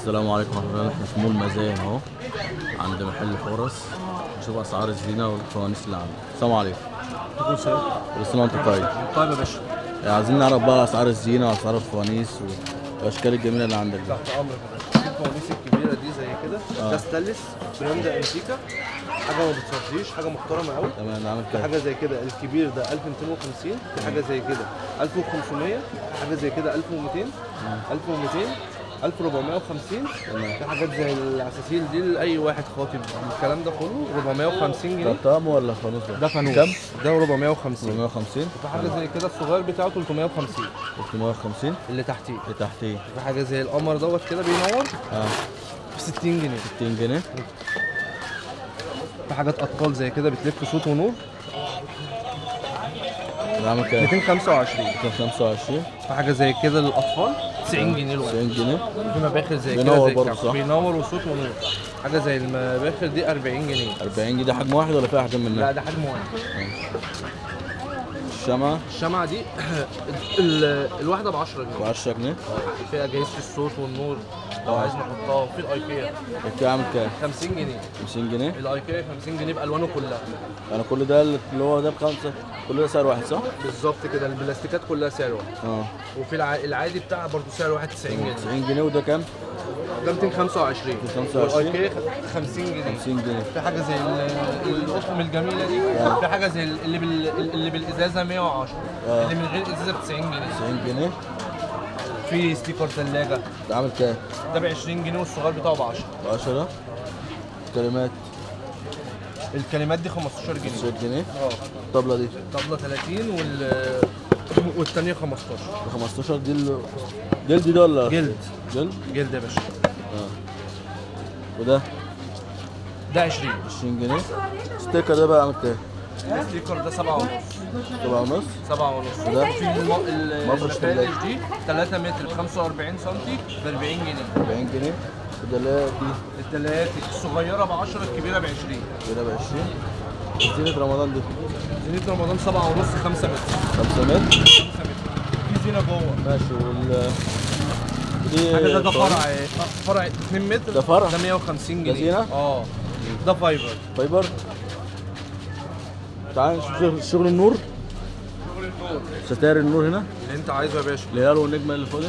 السلام عليكم ورحمة الله. احنا في مول مزايا اهو عند محل حورس، نشوف اسعار الزينة والفوانيس اللي عنده. السلام عليكم. كل سنة وانت طيب. طيب يا باشا. عايزين نعرف بقى اسعار الزينة واسعار الفوانيس والاشكال الجميلة اللي عندك دي. تحت امرك يا باشا. الفوانيس الكبيره دي زي كده ده ستانلس براند انتيكا، حاجه ما بتصديش، حاجه محترمه قوي. تمام. عامل كام؟ حاجه زي كده الكبير ده 1250، في حاجه زي كده 1500، حاجه زي كده 1200، 1200، 1450. في حاجات زي العساسيل دي لاي واحد خاطب، الكلام ده كله 450 ده جنيه. طقم ولا فانوس بقى؟ ده فانوس. كام؟ ده 450. 450. في حاجه زي كده الصغير بتاعه 350 350 اللي تحتيه. اللي تحتيه. في حاجه زي القمر دوت كده بينور اه ب 60 جنيه. 60 جنيه. في حاجات اطفال زي كده بتلف صوت ونور ده عامل كام؟ 225. 225. في حاجه زي كده للاطفال 90 جنيه الواحد. 90 جنيه. في مباخر زي كده بينور زي برضه الكعك. صح؟ بينور وصوت ونور. حاجه زي المباخر دي 40 جنيه. 40 جنيه. ده حجم واحد ولا فيها احجام منها؟ لا ده حجم واحد. الشمعة الشمعة دي الواحده ب 10 ب جنيه. 10 جنيه. فيها اجهزه الصوت والنور لو عايز نحطها. وفي الايكيا الكام عامل كام؟ 50 جنيه. 50 جنيه. الايكيا 50 جنيه بالوانه كلها. يعني كل ده اللي هو ده بخمسة، كل ده سعر واحد صح؟ بالظبط كده. البلاستيكات كلها سعر واحد. اه. وفي العادي بتاعها برضه سعر واحد 90 جنيه. 90 جنيه. وده كام؟ ده 225. 225. والايكيا 50 جنيه. 50 جنيه. في حاجه زي القطن الجميله دي. في حاجه زي اللي بالازازه 110. اللي من غير ازازه ب 90 جنيه. 90 جنيه. في ستيكر ثلاجه ده عامل كام؟ ده ب 20 جنيه والصغير بتاعه ب 10. ب 10. كلمات الكلمات دي 15 جنيه. 15 جنيه. اه. الطبلة دي طبله 30 والثانيه 15. ب 15. دي جلد دي ولا؟ جلد. جلد. جلد يا باشا. اه. وده ده 20. 20 جنيه. ستيكر ده بقى عامل كام؟ الستيكر ده 7 ونص. 7 ونص. 7 ونص. وده؟ في مفرش المفارش دي 3 متر ب 45 سم ب 40 جنيه. 40 جنيه. وده لا دي التلاتة الصغيرة ب 10، الكبيرة ب 20. كده ب 20. زينة رمضان دي زينة رمضان 7 ونص 5 متر. 5 متر. 5 متر. في زينة جوه. ماشي. دي ده فرع 2 متر. ده فرع؟ ده 150 جنيه. ده زينة؟ اه. ده فايبر. فايبر. تعال نشوف شغل النور. ستاير النور هنا اللي انت عايزه يا باشا. الهلال والنجمه اللي فوق ده.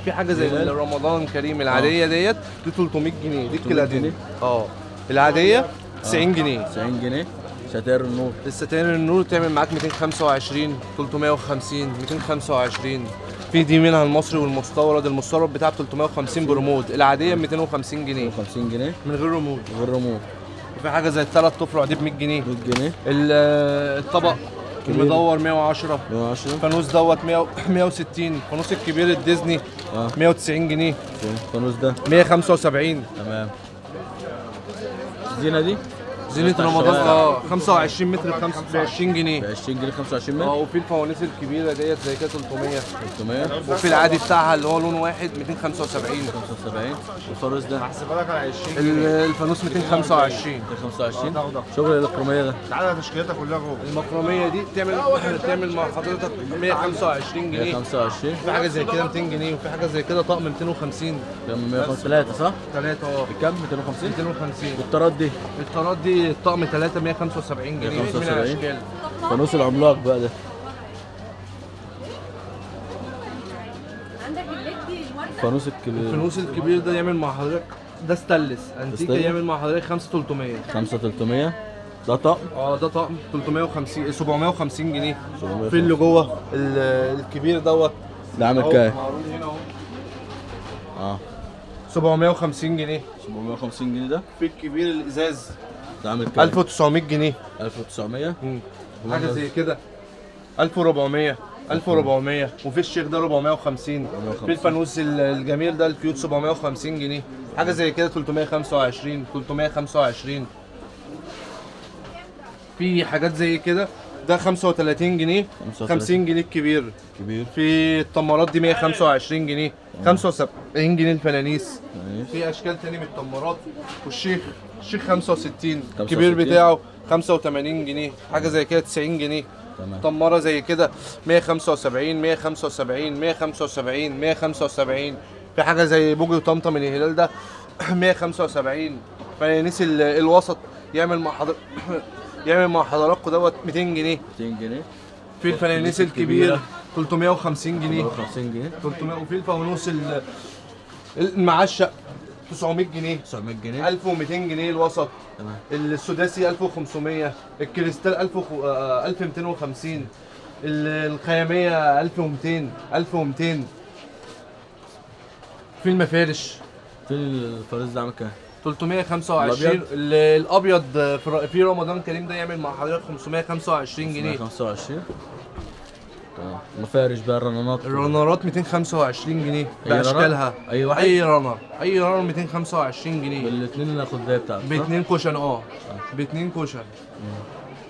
في حاجة زي الهلال. رمضان كريم العادية ديت دي 300 جنيه. دي 300 الكلادين. جنيه. اه. العادية 90 جنيه. 90 جنيه. ستاير النور الستاير النور تعمل معاك 225، 350، 225. في دي منها المصري والمستورد. المستورد بتاعه 350 برمود. العاديه 250 جنيه 50 جنيه من غير رمود. غير ريموت. وفي حاجه زي الثلاث تفرع دي ب 100 جنيه. 100 جنيه. الطبق المدور 110. 110. الفانوس دوت 160. الفانوس الكبير الديزني 190 جنيه. الفانوس ده 175. تمام. الزينه دي زينة بتاع رمضان الشوارع. 25 متر ب 20 ب جنيه. 20 جنيه. 25 متر. وفي الفوانيس الكبيره ديت زي كده 300. 300. وفي العادي بتاعها اللي هو لون واحد 275. 75. والفانوس ده هحسبها لك على 20. الفانوس 225. 25. شغل الالكتروميه ده تعالى تشكيلتها كلها جوه. المكرميه دي تعمل مع حضرتك 125 جنيه. 125. في حاجه زي كده 200 جنيه. وفي حاجه زي كده طقم 250. كام؟ 103 صح؟ 3 بكام؟ 250. 250. والطرات دي الطارات دي الطقم 3 175 جنيه. 175. من الاشكال. فانوس العملاق بقى ده. الفانوس الكبير. الفانوس الكبير ده يعمل مع حضرتك ده ستانلس انتيكا. ستانلس. يعمل مع حضرتك 5300. 5300. ده طقم ده طقم 350 750 جنيه. 750. في اللي جوه الكبير دوت ده عامل أهو، كام؟ معروض هنا اهو. اه 750 جنيه. 750 جنيه. ده في الكبير الازاز ده عامل كام؟ 1900 جنيه. 1900. حاجه زي كده 1400. 1400. وفي الشيخ ده 450. في الفانوس الجميل ده الكيوت 750 جنيه. حاجه زي كده 325. 325. في حاجات زي كده ده 35 جنيه. 50 جنيه الكبير. كبير. في التمارات دي 125 جنيه. 75 جنيه الفنانيس. ماشي. في اشكال تاني من التمارات. والشيخ 65. 65. الكبير بتاعه 85 جنيه. حاجه زي كده 90 جنيه. تمام. تماره زي كده 175 175 175 175. في حاجه زي بوجي وطمطم الهلال ده 175. فنانيس الوسط يعمل مع حضر يعمل مع حضراتكم دوت 200 جنيه. 200 جنيه. في الفنانيس الكبير 350 جنيه. 150 جنيه. 300. وفي الفانوس المعشق 900 جنيه. 900 جنيه. 1200 جنيه الوسط. تمام. السداسي 1500. الكريستال 1250. الخياميه 1200. 1200. في المفارش في الفارس ده عامل كام؟ 325. الابيض في رمضان كريم ده يعمل مع حضرتك 525 جنيه. 525. تمام. مفارش بقى الرنانات. الرنرات 225 جنيه باشكالها. اي واحد. اي رنر 225 جنيه. بالاثنين اللي هاخد ده بتاعته. باتنين كوشن. باتنين كوشن.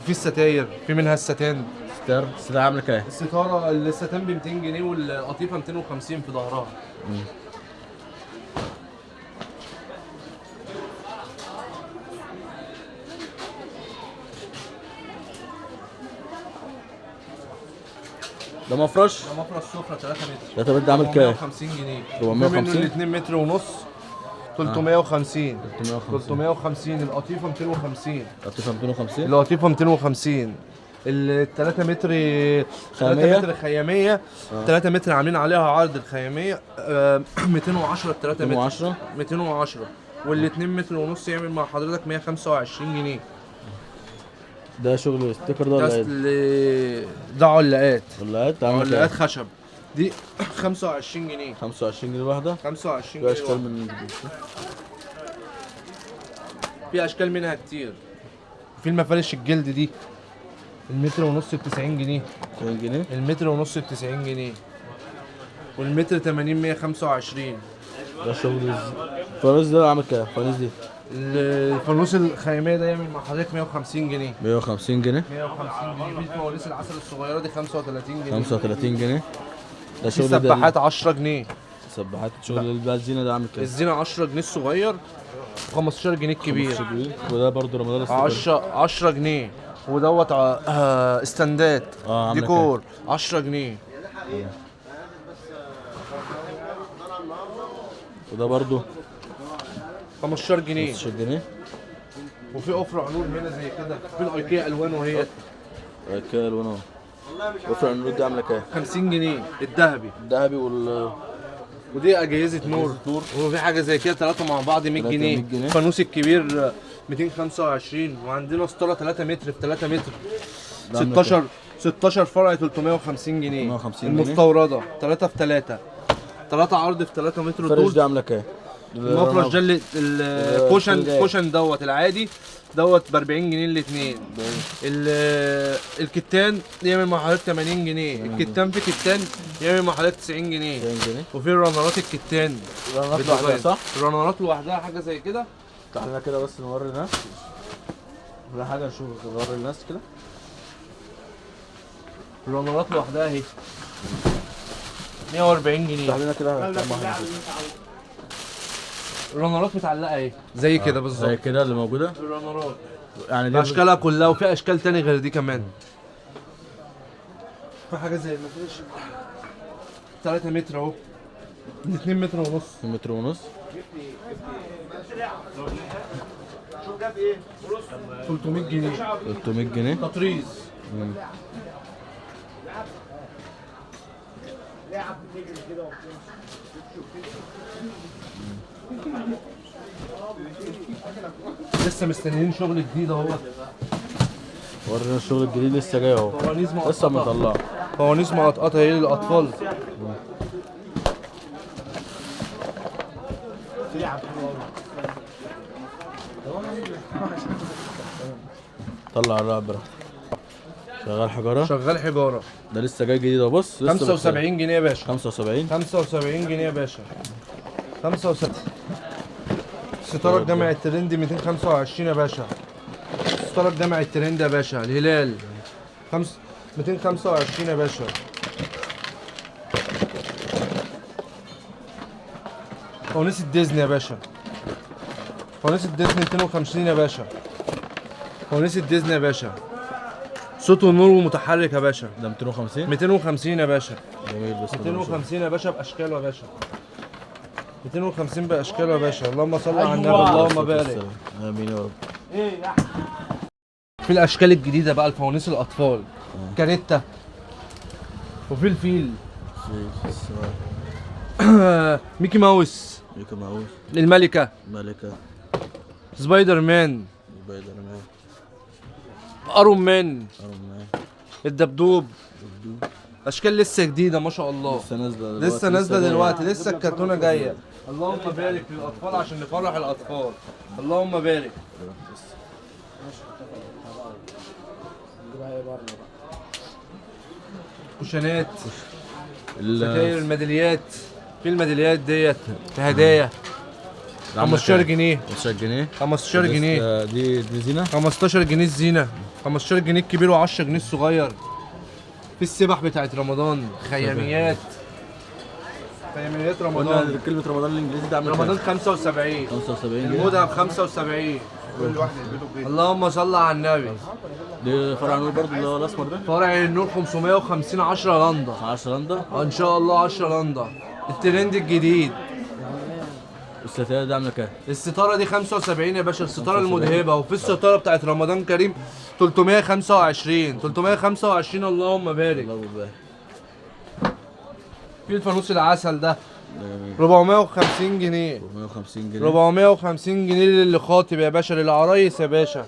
في الستاير في منها الستان. ستار عامله كام؟ الستاره الستان ب 200 جنيه والقطيفه 250 في ظهرها. ده مفرش. ده مفرش سفره 3 متر. ده طب ده عامل كام؟ 450 جنيه. 450. في منه 2 متر ونص 350. 350. 350. القطيفه 250. قطيفه 250. القطيفه 250. ال 3 متر خيامية. 3 متر خياميه. 3 متر عاملين عليها عرض الخياميه 210 ال 3 متر. 210. 210. وال 2 متر ونص يعمل مع حضرتك 125 جنيه. ده شغل ستيكر ده ده ولا ايه؟ ده علاقات. ولاعات عامله علاقات كام؟ خشب دي 25 جنيه. 25 جنيه الواحده. 25 في جنيه اشكال واحدة. من في اشكال منها كتير. في المفارش الجلد دي المتر ونص ب 90 جنيه. 90 جنيه. المتر ونص ب 90 جنيه. والمتر 80 125. ده شغل الفانوس ده عامل كام؟ الفانوس دي الفانوس الخياميه ده يعمل مع حضرتك 150 جنيه. 150 جنيه. 150 جنيه. في فوانيس العسل الصغيره دي 35 جنيه. 35 جنيه. ده في شغل ده سباحات 10 جنيه. سباحات شغل بقى الزينه ده عامل كام؟ الزينه 10 جنيه الصغير 15 جنيه الكبير. 15 جنيه. وده برضه رمضان الستيكر. 10 جنيه. ودوت استندات عامله ديكور 10 جنيه. وده برضه 15 جنيه. 15 جنيه. وفي افرع نور هنا زي كده. في الايكيا الوان وهي كده الوان. وفرع النور دي عامله كام؟ 50 جنيه الذهبي. الذهبي ودي اجهزه نور. وفي حاجه زي كده 3 مع بعض 100 3 جنيه. 100 جنيه. الفانوس الكبير 225. وعندنا ستاره 3 متر في 3 متر ده عاملة 16 فرع 350 جنيه. 350 جنيه. المستورده 3 في 3. 3 عرض في 3 متر الفرش طول. دي عامله كام؟ المفرش ده الكوشن كوشن دوت العادي دوت ب 40 جنيه الاثنين. الكتان يعمل مع حضرتك 80 جنيه. الكتان في كتان يعمل مع حضرتك 90 جنيه. 90 جنيه. وفي الرنرات الكتان. الرنرات لوحدها صح؟ الرنرات لوحدها حاجه زي كده. تعالى كده بس نوري الناس. ولا حاجه نشوف نوري الناس كده. الرنرات لوحدها اهي 140 جنيه. تعالى كده. الرنرات متعلقه اهي زي كده بالظبط. زي كده اللي موجوده الرنرات يعني دي اشكالها كلها. وفي اشكال تاني غير دي كمان. في حاجه زي المفرش 3 متر اهو 2 متر ونص. 2 متر ونص. 300 جنيه. 300 جنيه. تطريز. لسه مستنيين شغل جديد اهو. ورينا الشغل الجديد لسه جاي اهو. فوانيس لسه مقطقه. مطلع. فوانيس مقطقه هي للاطفال. طلع الرابره. شغال حجاره. شغال حجاره. ده لسه جاي جديد اهو. بص لسه 75 جنيه يا باشا. 75. 75 جنيه يا باشا. 75. ستاره جامع الترند 225 يا باشا. ستاره جامع الترند يا باشا. الهلال 225 يا باشا. فوانيس الديزني يا باشا. فوانيس الديزني 250 يا باشا. فوانيس الديزني يا باشا. صوت ونور ومتحرك يا باشا. ده 250. 250 يا باشا. جميل. بس 250 يا باشا باشكاله يا باشا. 250 باشكال يا باشا. اللهم صل على النبي، اللهم بارك. امين يا رب. في الاشكال الجديده بقى الفوانيس الاطفال، كاريتا، وفي الفيل في السؤال. ميكي ماوس، ميكي ماوس، الملكه، ملكة، سبايدر مان، سبايدر مان، ايرون مان، ايرون مان، الدبدوب. دبدوب. اشكال لسه جديده ما شاء الله، لسه نازلة لسه نازله جاية. دلوقتي، لسه الكرتونه جايه. اللهم بارك للاطفال عشان نفرح الاطفال. اللهم بارك. كوشنات، ستاير، الميداليات. في الميداليات ديت هدايا 15 جنيه، 15 جنيه، 15 جنيه، دي زينة. 15 جنيه الزينه، 15 جنيه الكبير و10 جنيه الصغير. في السبح بتاعت رمضان، خياميات، خياميات رمضان. قلنا كلمة رمضان الانجليزي ده عامل رمضان كام؟ 75، 75 جنيه. المودة ب 75. كل واحد يلبسه بجنيه. اللهم صل على النبي. دي فرع نور برضه اللي هو الاسمر ده. فرع النور 550 10 لندا. 10 لندا. ان شاء الله 10 لندا. الترند الجديد. الستاير ده عاملة كام؟ الستاره دي 75 يا باشا، الستاره المذهبه. وفي الستاره بتاعت رمضان كريم 325، 325. اللهم بارك. الله يبارك. في الفانوس العسل ده ده جميل. 450 جنيه، 450 جنيه. 450 جنيه للي خاطب يا باشا، للعرايس يا باشا.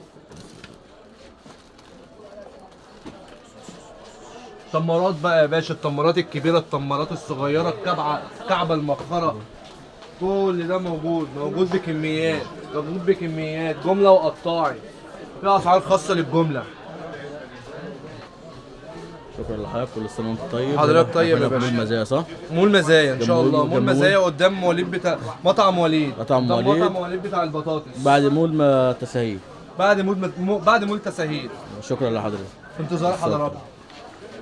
تمرات بقى يا باشا، التمرات الكبيره، التمرات الصغيره، كعبه المخره، كل ده موجود بكميات، موجود بكميات، جمله وقطاعي. في اسعار خاصه للجمله. شكرا لحضرتك، كل سنة وانت طيب. حضرتك طيب يا احنا في باشا. مول مزايا صح؟ مول مزايا ان شاء جنب الله، مول- مول جنب مزايا قدام وليد بتاع مطعم وليد، مطعم قدام وليد. مطعم وليد بتاع البطاطس، بعد مول ما تسهيل. بعد مول تسهيل. شكرا لحضرتك. في انتظار حضراتكم.